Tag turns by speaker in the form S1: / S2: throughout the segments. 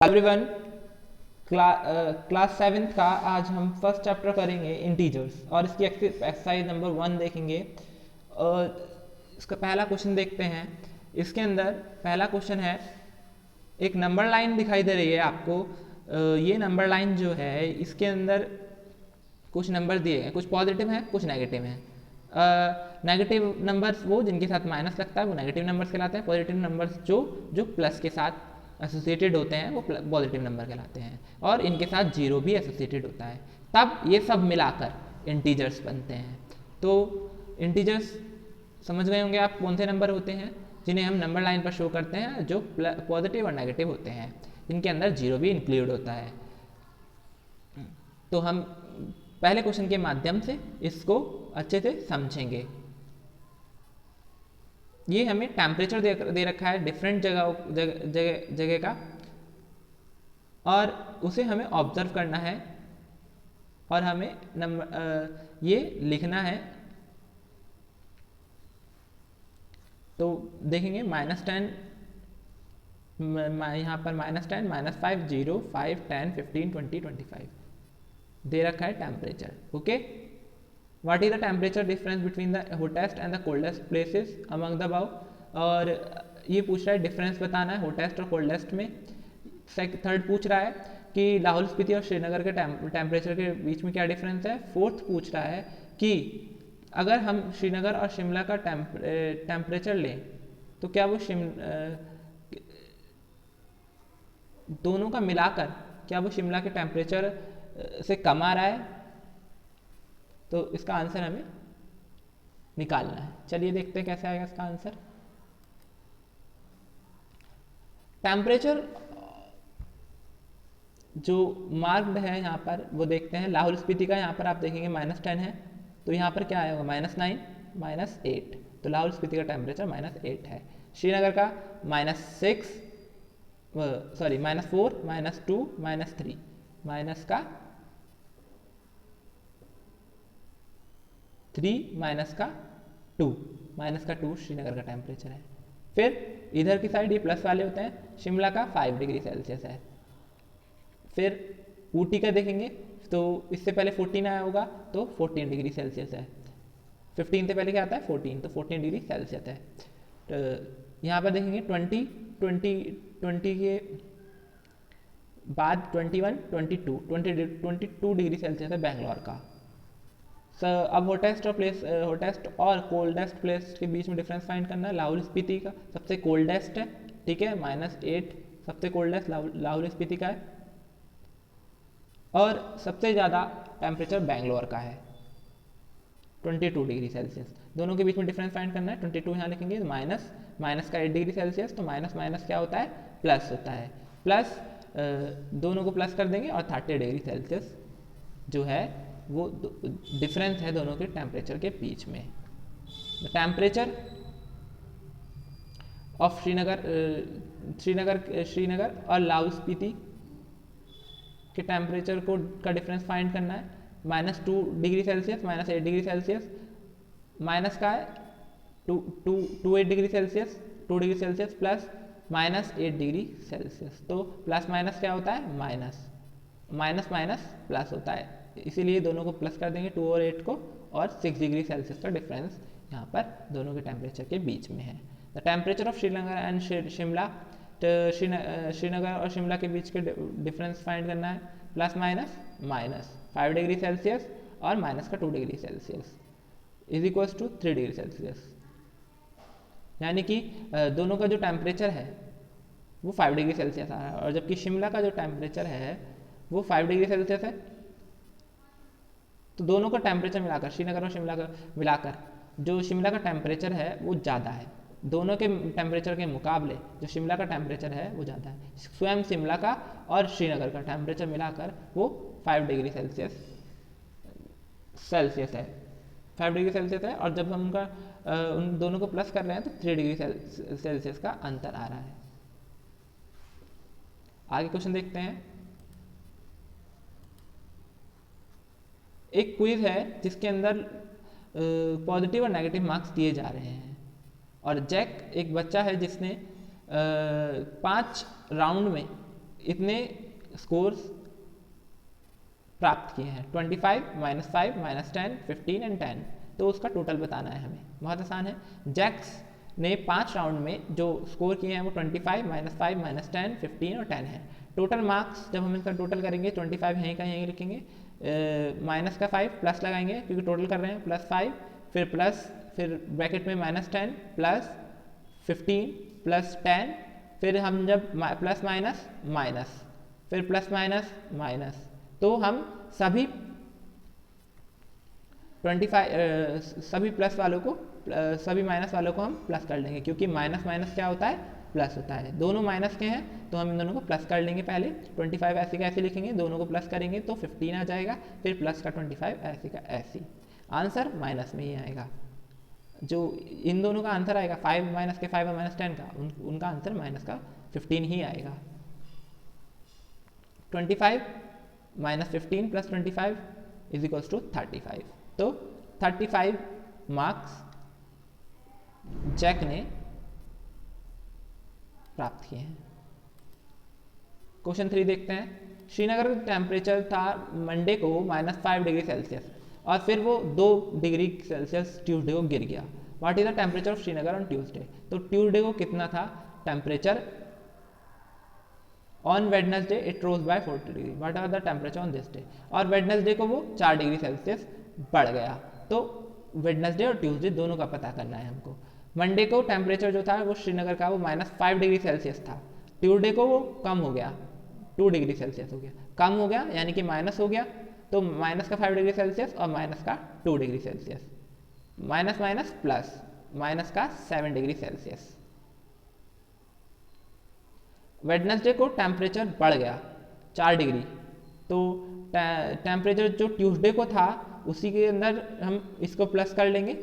S1: Everyone, class 7th का आज हम फर्स्ट चैप्टर करेंगे इंटीजर्स और इसकी एक्सरसाइज नंबर 1 देखेंगे। इसका पहला क्वेश्चन देखते हैं। इसके अंदर पहला क्वेश्चन है, एक नंबर लाइन दिखाई दे रही है आपको। ये नंबर लाइन जो है इसके अंदर कुछ नंबर दिए हैं, कुछ पॉजिटिव हैं कुछ नेगेटिव हैं। नेगेटिव नंबर्स वो जिनके साथ माइनस लगता है वो नेगेटिव नंबर्स कहलाते हैं। पॉजिटिव नंबर्स जो प्लस के साथ एसोसिएटेड होते हैं वो पॉजिटिव नंबर कहलाते हैं, और इनके साथ जीरो भी एसोसिएटेड होता है। तब ये सब मिलाकर इंटीजर्स बनते हैं। तो इंटीजर्स समझ गए होंगे आप कौन से नंबर होते हैं जिन्हें हम नंबर लाइन पर शो करते हैं, जो पॉजिटिव और नेगेटिव होते हैं, इनके अंदर जीरो भी इंक्लूड होता है। तो हम पहले क्वेश्चन के माध्यम से इसको अच्छे से समझेंगे। ये हमें टेम्परेचर दे रखा है डिफरेंट जगह का, और उसे हमें ऑब्जर्व करना है और हमें ये लिखना है। तो देखेंगे -10, यहाँ पर -10, -5, 0, 5, 10, 15, 20, 25 दे रखा है temperature. Okay, what is the temperature difference between the hottest and the coldest places among the above. और ये पूछ रहा है डिफरेंस बताना है हॉटेस्ट और कोल्डेस्ट में। थर्ड पूछ रहा है कि लाहौल स्पीति और श्रीनगर के टेम्परेचर के बीच में क्या डिफरेंस है। फोर्थ पूछ रहा है कि अगर हम श्रीनगर और शिमला का टेम्परेचर लें तो क्या वो दोनों का मिलाकर क्या वो शिमला के टेम्परेचर से कम आ रहा है। तो इसका आंसर हमें निकालना है। चलिए देखते हैं कैसे आएगा इसका आंसर। टेम्परेचर जो मार्क्ड है यहाँ पर वो देखते हैं। लाहौल स्पीति का यहाँ पर आप देखेंगे -10 है, तो यहाँ पर क्या आएगा -9, -8। तो लाहौल स्पीति का टेम्परेचर -8 है। श्रीनगर का -6, सॉरी -4, -2, -3, माइनस का 3, -2 श्रीनगर का टेम्परेचर है। फिर इधर की साइड ये प्लस वाले होते हैं। शिमला का 5 डिग्री सेल्सियस है। फिर ऊटी का देखेंगे तो इससे पहले 14 आया होगा, तो 14 डिग्री सेल्सियस है। 15 से पहले क्या आता है 14, तो 14 डिग्री सेल्सियस है। तो यहाँ पर देखेंगे 20 के बाद 21, 22 डिग्री सेल्सियस है बेंगलोर का। अब हॉटेस्ट और कोल्डेस्ट प्लेस के बीच में डिफरेंस फाइंड करना है। लाहौल स्पीति का सबसे कोल्डेस्ट है, ठीक है, -8 सबसे कोल्डेस्ट लाहौल स्पीति का है, और सबसे ज़्यादा टेम्परेचर बेंगलोर का है 22 डिग्री सेल्सियस। दोनों के बीच में डिफरेंस फाइंड करना है। 22 यहाँ लिखेंगे, माइनस का 8 डिग्री सेल्सियस, तो माइनस क्या होता है, प्लस होता है। प्लस दोनों को प्लस कर देंगे और 30 डिग्री सेल्सियस जो है वो डिफरेंस है दोनों के टेम्परेचर के बीच में। टेम्परेचर ऑफ श्रीनगर और लाहौल स्पीति के टेम्परेचर का डिफरेंस फाइंड करना है। -2 degree Celsius, -8 degree Celsius, minus का है 28 degree Celsius, 2 degree Celsius, plus -8 degree Celsius. तो प्लस माइनस क्या होता है, माइनस प्लस होता है, इसीलिए दोनों को प्लस कर देंगे 2 और 8 को, और 6 डिग्री सेल्सियस का डिफरेंस यहाँ पर दोनों के टेम्परेचर के बीच में है। The temperature of Srinagar and Shimla, तो श्रीनगर और शिमला के बीच के डिफरेंस फाइंड करना है। प्लस माइनस 5 डिग्री सेल्सियस और माइनस का 2 degree Celsius is equals to 3 degree Celsius. यानी कि दोनों का जो टेम्परेचर है वो 5 डिग्री सेल्सियस आ रहा है, और जबकि शिमला का जो टेम्परेचर है वो 5 डिग्री सेल्सियस है। तो दोनों का टेम्परेचर मिलाकर, श्रीनगर और शिमला का मिलाकर, जो शिमला का टेम्परेचर है वो ज़्यादा है। दोनों के टेम्परेचर के मुकाबले जो शिमला का टेम्परेचर है वो ज़्यादा है। स्वयं शिमला का और श्रीनगर का टेम्परेचर मिलाकर वो 5 डिग्री सेल्सियस है, 5 डिग्री सेल्सियस है। और जब हम उन दोनों को प्लस कर रहे हैं तो 3 डिग्री सेल्सियस का अंतर आ रहा है। आगे क्वेश्चन देखते हैं। एक क्विज है जिसके अंदर पॉजिटिव और नेगेटिव मार्क्स दिए जा रहे हैं, और जैक एक बच्चा है जिसने 5 राउंड में इतने स्कोर्स प्राप्त किए हैं, 25 -5 -10 15 एंड 10, तो उसका टोटल बताना है हमें। बहुत आसान है। जैक्स ने 5 राउंड में जो स्कोर किए हैं वो 25 -5 -10 15 और 10 है। टोटल मार्क्स जब हम इनका टोटल करेंगे 25 यहीं का यहीं लिखेंगे, माइनस का 5 प्लस लगाएंगे क्योंकि टोटल कर रहे हैं, +5 फिर प्लस फिर ब्रैकेट में -10 प्लस 15 प्लस 10, फिर हम जब प्लस माइनस माइनस फिर प्लस माइनस माइनस, तो हम सभी 25 सभी प्लस वालों को सभी माइनस वालों को हम प्लस कर लेंगे, क्योंकि माइनस माइनस क्या होता है, प्लस होता है। दोनों माइनस के हैं तो हम इन दोनों को प्लस कर लेंगे। पहले 25 ऐसे का ऐसे लिखेंगे, दोनों को प्लस करेंगे तो 15 आ जाएगा, फिर प्लस का 25 ऐसे का ऐसे। आंसर माइनस में ही आएगा। जो इन दोनों का आंसर आएगा 5 माइनस के 5 और -10 का, उनका आंसर माइनस का 15 ही आएगा। 25 -15 + 25 = 35। तो 35 मार्क्स जैक ने प्राप्त किए हैं। क्वेश्चन 3 देखते हैं। श्रीनगर का टेम्परेचर था मंडे को -5 डिग्री सेल्सियस और फिर वो 2 डिग्री सेल्सियस ट्यूसडे को गिर गया। What is the temperature of Srinagar on Tuesday? तो ट्यूसडे को कितना था temperature? On Wednesday it rose by 40 degree. What are the temperature on this day? और वेडनेसडे को वो 4 डिग्री सेल्सियस बढ़ गया। तो वेडनेसडे और ट्यूसडे दोनों का पता करना है हमको। मंडे को टेम्परेचर जो था वो श्रीनगर का वो -5 डिग्री सेल्सियस था। ट्यूसडे को वो कम हो गया, 2 डिग्री सेल्सियस हो गया। कम हो गया यानी कि माइनस हो गया, तो माइनस का 5 डिग्री सेल्सियस और माइनस का 2 degree Celsius, minus minus plus, minus का 7 डिग्री सेल्सियस। वेडनेसडे को टेम्परेचर बढ़ गया 4 डिग्री, तो टेम्परेचर जो ट्यूसडे को था उसी के अंदर हम इसको प्लस कर लेंगे,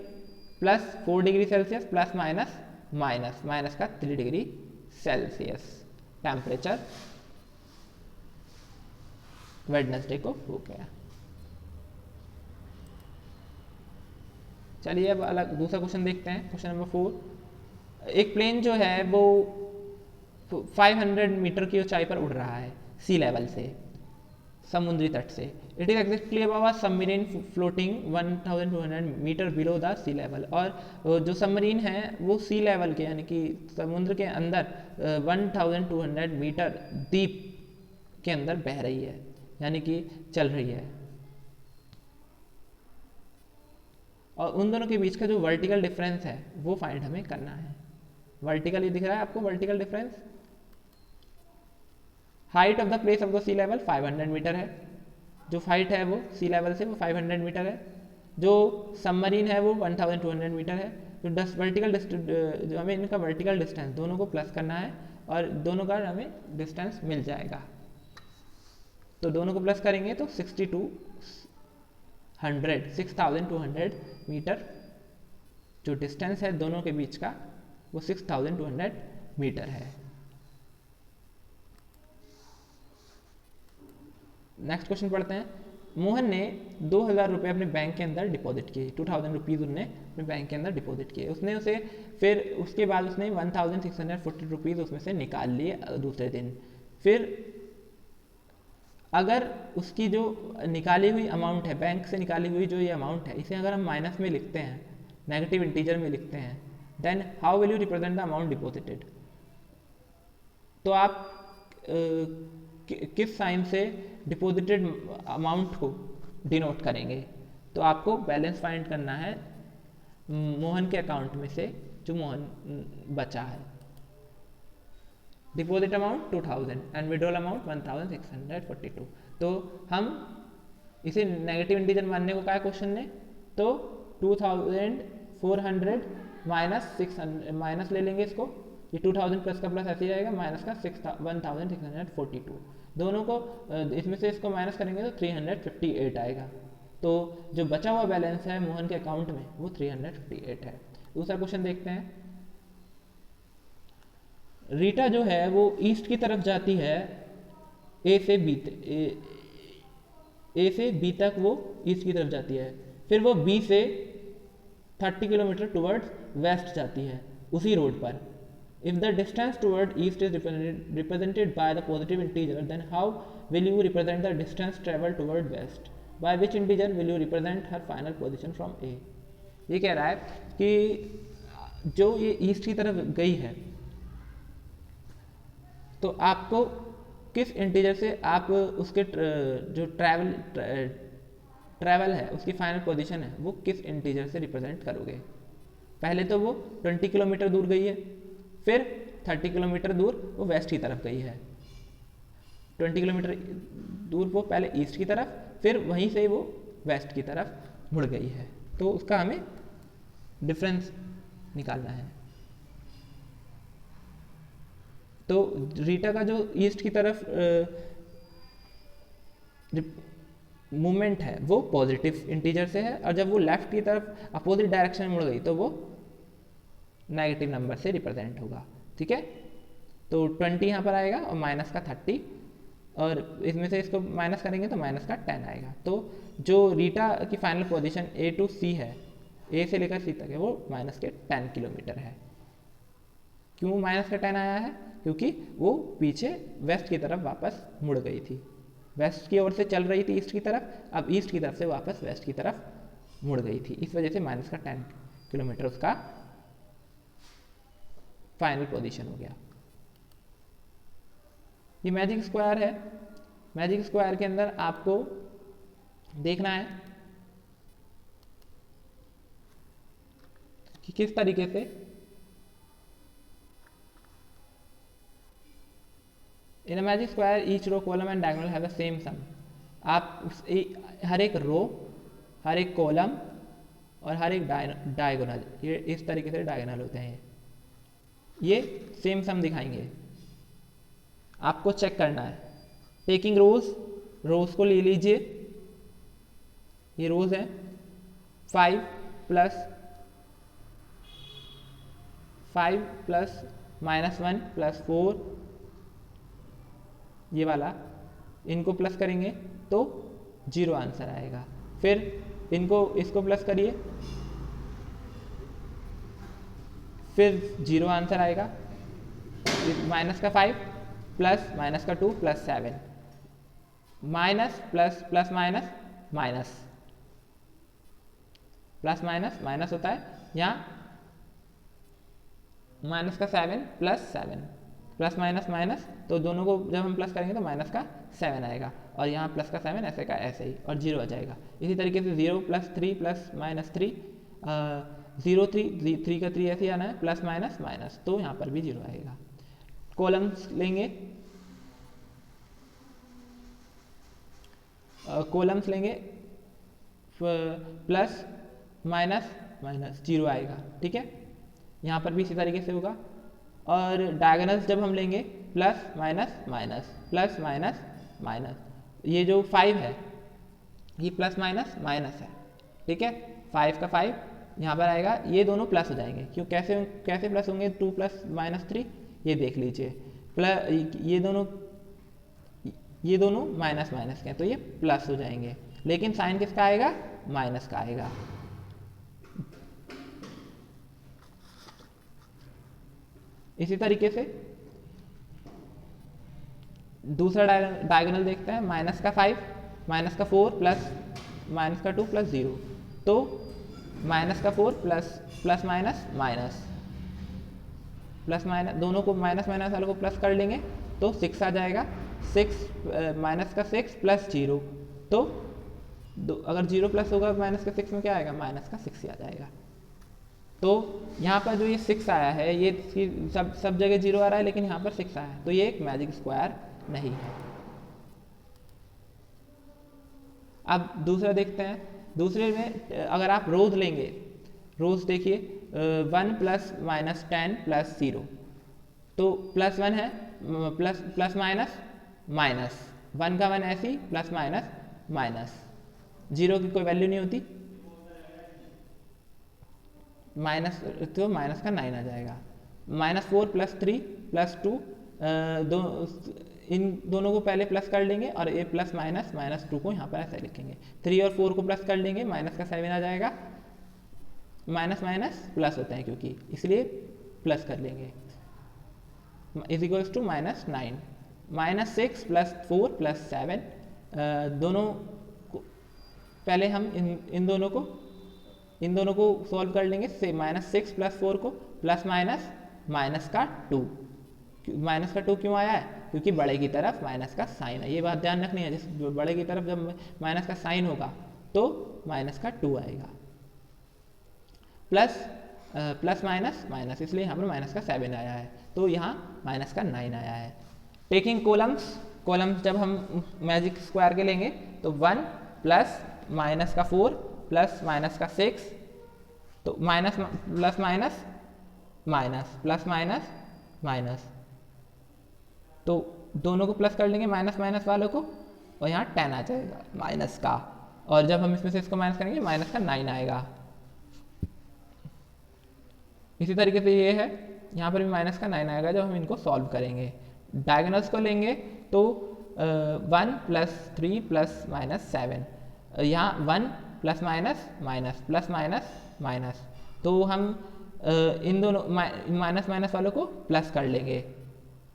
S1: +4 degree Celsius plus minus minus, minus का 3 डिग्री सेल्सियस टेम्परेचर वेडनेसडे को हो गया। चलिए अब अलग दूसरा क्वेश्चन देखते हैं। Question number 4। एक प्लेन जो है वो 500 मीटर की ऊंचाई पर उड़ रहा है सी लेवल से, समुद्री तट से। It is exactly above a submarine floating 1200 metre below the sea level. और जो सबमरीन है वो सी लेवल के यानी कि समुद्र के अंदर 1200 मीटर डीप के अंदर बह रही है, यानी कि चल रही है। और उन दोनों के बीच का जो वर्टिकल डिफरेंस है वो फाइंड हमें करना है। वर्टिकल, ये दिख रहा है आपको vertical difference. Height of the place of the sea level 500 metre है, जो हाइट है वो सी लेवल से वो 500 मीटर है। जो सबमरीन है वो 1200 मीटर है। जो वर्टिकल जो हमें इनका वर्टिकल डिस्टेंस दोनों को प्लस करना है और दोनों का हमें डिस्टेंस मिल जाएगा। तो दोनों को प्लस करेंगे तो 6200 मीटर जो डिस्टेंस है दोनों के बीच का वो 6200 मीटर है। नेक्स्ट क्वेश्चन पढ़ते हैं। मोहन ने 2000 रुपये अपने बैंक के अंदर डिपॉजिट किए, 2000 रुपीज़ उन्होंने अपने बैंक के अंदर डिपॉजिट किए। उसने उसे फिर उसके बाद उसने 1640 रुपीज़ उसमें से निकाल लिए दूसरे दिन। फिर अगर उसकी जो निकाली हुई अमाउंट है, बैंक से निकाली हुई जो ये अमाउंट है, इसे अगर हम माइनस में लिखते हैं, नेगेटिव इंटीजर में लिखते हैं, then how will you represent the amount deposited? तो आप किस साइन से डिपॉजिटेड अमाउंट को डिनोट करेंगे? तो आपको बैलेंस फाइंड करना है मोहन के अकाउंट में से जो मोहन बचा है। Deposit amount 2000 and withdrawal amount 1642। तो हम इसे नेगेटिव इंटीजर मानने को कहा है क्वेश्चन ने, तो 2400 माइनस 600 माइनस ले लेंगे इसको, ये 2000 प्लस का प्लस ऐसे ही जाएगा, माइनस का 1642। दोनों को इसमें से इसको माइनस करेंगे तो 358 आएगा। तो जो बचा हुआ बैलेंस है मोहन के अकाउंट में वो 358 है। दूसरा क्वेश्चन देखते हैं। रीटा जो है वो ईस्ट की तरफ जाती है, ए से बी तक वो ईस्ट की तरफ जाती है। फिर वो बी से 30 किलोमीटर टुवर्ड्स वेस्ट जाती है उसी रोड पर। If the distance toward east is represented by the positive integer, then how will you represent the distance traveled toward west? By which integer will you represent her final position from A? ये कह रहा है कि जो ये east की तरफ गई है तो आपको किस इंटीजर से आप उसके जो ट्रैवल है उसकी फाइनल पोजीशन है वो किस इंटीजर से रिप्रेजेंट करोगे। पहले तो वो 20 किलोमीटर दूर गई है, फिर 30 किलोमीटर दूर वो वेस्ट की तरफ गई है। 20 किलोमीटर दूर वो पहले ईस्ट की तरफ, फिर वहीं से वो वेस्ट की तरफ मुड़ गई है। तो उसका हमें डिफरेंस निकालना है। तो रीटा का जो ईस्ट की तरफ मूवमेंट है वो पॉजिटिव इंटीजर से है, और जब वो लेफ्ट की तरफ अपोजिट डायरेक्शन में मुड़ गई तो वो नेगेटिव नंबर से रिप्रेजेंट होगा। ठीक है, तो 20 यहाँ पर आएगा और माइनस का 30, और इसमें से इसको माइनस करेंगे तो माइनस का 10 आएगा। तो जो रीटा की final position A to C है, A से लेकर C तक है, वो माइनस के 10 किलोमीटर है। क्यों माइनस का 10 आया है? क्योंकि वो पीछे वेस्ट की तरफ वापस मुड़ गई थी, वेस्ट की ओर से चल रही थी ईस्ट की तरफ, अब ईस्ट की तरफ से वापस वेस्ट की तरफ मुड़ गई थी, इस वजह से माइनस का 10 किलोमीटर उसका फाइनल पोजीशन हो गया। ये मैजिक स्क्वायर है। मैजिक स्क्वायर के अंदर आपको देखना है कि किस तरीके से in a magic square each row column and diagonal have the same sum. आप हर एक रो, हर एक कॉलम और हर एक डायगोनल, ये इस तरीके से डायगोनल होते हैं, ये सेम सम दिखाएंगे। आपको चेक करना है। टेकिंग रोज को ले लीजिए, ये रोज है। 5 प्लस -1 प्लस 4, ये वाला, इनको प्लस करेंगे तो 0 आंसर आएगा। फिर इसको प्लस करिए, फिर 0 आंसर आएगा। माइनस का 5 प्लस माइनस का 2 plus 7, minus plus plus minus minus, plus minus minus होता है। यहाँ माइनस का 7 प्लस 7, प्लस माइनस माइनस, तो दोनों को जब हम प्लस करेंगे तो माइनस का 7 आएगा, और यहाँ प्लस का 7 ऐसे का ऐसे ही, और 0 आ जाएगा। इसी तरीके से 0 प्लस 3 प्लस माइनस 3, 0 3 का 3 ऐसे ही आना है, प्लस माइनस माइनस, तो यहाँ पर भी 0 आएगा। कॉलम्स लेंगे, कॉलम्स लेंगे, प्लस माइनस माइनस 0 आएगा। ठीक है, यहाँ पर भी इसी तरीके से होगा। और डायगोनल्स जब हम लेंगे, plus minus minus, plus minus minus, ये जो 5 है ये प्लस माइनस माइनस है। ठीक है, 5 का 5 यहाँ पर आएगा, ये दोनों प्लस हो जाएंगे। क्यों, कैसे प्लस होंगे? 2 प्लस माइनस 3, ये देख लीजिए, प्लस ये दोनों माइनस माइनस के हैं, तो ये प्लस हो जाएंगे, लेकिन साइन किसका आएगा? माइनस का आएगा। इसी तरीके से दूसरा डायगोनल देखते हैं। माइनस का 5, माइनस का 4 प्लस माइनस का 2 प्लस 0, तो माइनस का 4 plus minus minus, plus minus, दोनों को माइनस माइनस वालों को प्लस कर लेंगे तो 6 आ जाएगा। 6 माइनस का 6 प्लस 0, तो अगर 0 प्लस होगा माइनस का 6 में क्या आएगा? माइनस का 6 ही आ जाएगा। तो यहाँ पर जो ये 6 आया है, ये सब जगह 0 आ रहा है, लेकिन यहाँ पर 6 आया है, तो ये एक मैजिक स्क्वायर नहीं है। अब दूसरा देखते हैं। दूसरे में अगर आप रोज लेंगे, रोज देखिए, 1 प्लस माइनस 10 प्लस 0, तो प्लस 1 है, प्लस माइनस माइनस, 1 का 1 ऐसी, प्लस माइनस माइनस, 0 की कोई वैल्यू नहीं होती, माइनस, तो माइनस का 9 आ जाएगा। -4 प्लस 3 प्लस 2, इन दोनों को पहले प्लस कर लेंगे, और ये प्लस माइनस -2 को यहाँ पर ऐसे लिखेंगे। 3 और 4 को प्लस कर लेंगे, माइनस का 7 आ जाएगा। माइनस माइनस प्लस होते हैं क्योंकि, इसलिए प्लस कर लेंगे। इज इक्वल्स टू -9, -6 + 4 + 7, दोनों को पहले हम इन दोनों को सॉल्व कर लेंगे। से -6 + 4 को प्लस माइनस का 2, माइनस का 2 क्यों आया है? क्योंकि बड़े की तरफ माइनस का साइन है। ये बात ध्यान रखनी है, जिस बड़े की तरफ जब माइनस का साइन होगा तो माइनस का 2 आएगा। प्लस माइनस माइनस, इसलिए यहाँ पर माइनस का 7 आया है, तो यहाँ माइनस का 9 आया है। टेकिंग कॉलम्स जब हम मैजिक स्क्वायर के लेंगे तो 1 प्लस माइनस का 4 प्लस माइनस का 6, तो minus plus minus minus plus minus minus, तो दोनों को प्लस कर लेंगे माइनस माइनस वालों को, और यहाँ 10 आ जाएगा माइनस का, और जब हम इसमें से इसको माइनस करेंगे माइनस का 9 आएगा। इसी तरीके से ये है, यहाँ पर भी माइनस का 9 आएगा जब हम इनको सॉल्व करेंगे। डायगोनल्स को लेंगे तो 1 + 3 + -7, यहाँ 1 plus minus minus plus minus minus, तो हम इन दोनों माइनस माइनस वालों को प्लस कर लेंगे।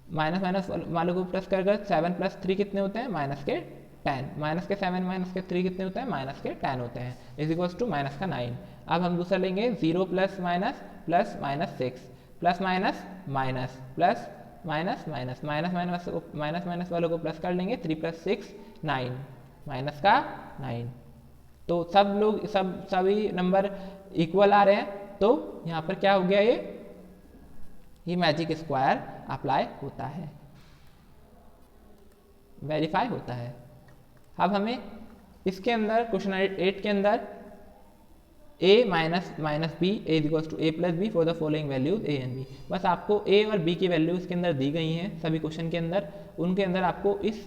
S1: माइनस माइनस वालों को प्लस कर 7 + 3 कितने होते हैं? -10। -7 - 3 कितने होते हैं? -10 होते हैं, इज इक्वल्स टू -9। अब हम दूसरा लेंगे 0 + minus plus -6 plus minus minus plus minus minus minus minus वालों को प्लस कर लेंगे। 3 + 6 9, माइनस का 9, तो सभी नंबर इक्वल आ रहे हैं, तो यहाँ पर क्या हो गया? ये मैजिक स्क्वायर अप्लाई होता है, वेरीफाई होता है। अब हमें इसके अंदर क्वेश्चन 8 के अंदर a minus b is equals to a + b for the following values a and b, बस आपको a और b की वैल्यूज के अंदर दी गई हैं सभी क्वेश्चन के अंदर, उनके अंदर आपको इस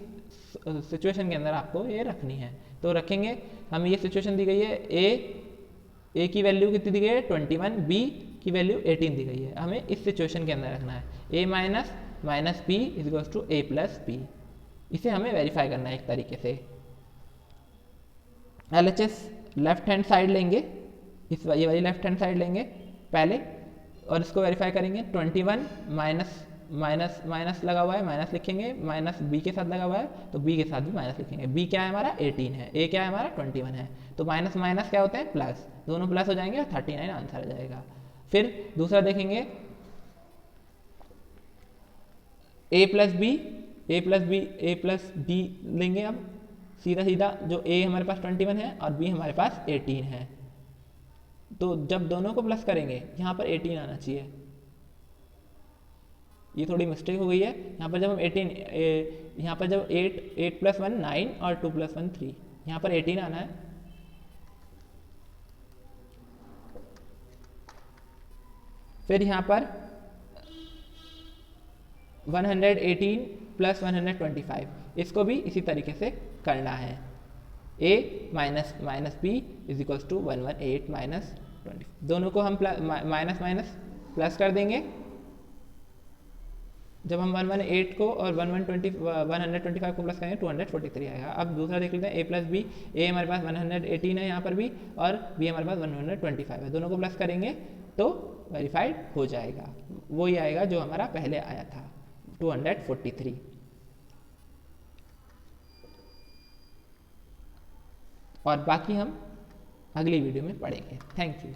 S1: सिचुएशन के अंदर आपको ये रखनी है, तो रखेंगे। हमें ये सिचुएशन दी गई है, a की वैल्यू कितनी दी गई है? 21, b की वैल्यू 18 दी गई है, हमें इस सिचुएशन के अंदर रखना है। a minus b is equals to a + b, इसे हमें वेरीफाई करना है एक तरीके से। LHS लेफ्ट हैंड साइड लेंगे, ये वाली लेफ्ट हैंड साइड लेंगे पहले, और इसको वेरीफाई करेंगे। 21 माइनस माइनस लगा हुआ है, माइनस लिखेंगे, माइनस b के साथ लगा हुआ है तो b के साथ भी माइनस लिखेंगे। b क्या है हमारा? 18 है, a क्या है हमारा? 21 है, तो माइनस माइनस क्या होते हैं? प्लस, दोनों प्लस हो जाएंगे और 39 आंसर आ जाएगा। फिर दूसरा देखेंगे a + b लेंगे। अब सीधा जो a हमारे पास 21 है और b हमारे पास 18 है, तो जब दोनों को प्लस करेंगे यहाँ पर 18 आना चाहिए। ये थोड़ी मिस्टेक हो गई है, यहाँ पर जब हम 18 यहाँ पर जब 8 + 1 9 और 2 + 1 3, यहाँ पर 18 आना है। फिर यहाँ पर 118 + 125, इसको भी इसी तरीके से करना है। a minus b is equals to 118 minus 20, दोनों को हम माइनस माइनस प्लस कर देंगे। जब हम 118 को और 125 को प्लस करेंगे 243 आएगा। अब दूसरा देख लेते हैं a + b, a हमारे पास 118 है यहाँ पर भी, और b हमारे पास 125 है, दोनों को प्लस करेंगे तो वेरीफाइड हो जाएगा, वही आएगा जो हमारा पहले आया था 243। और बाकी हम अगली वीडियो में पढ़ेंगे। Thank you.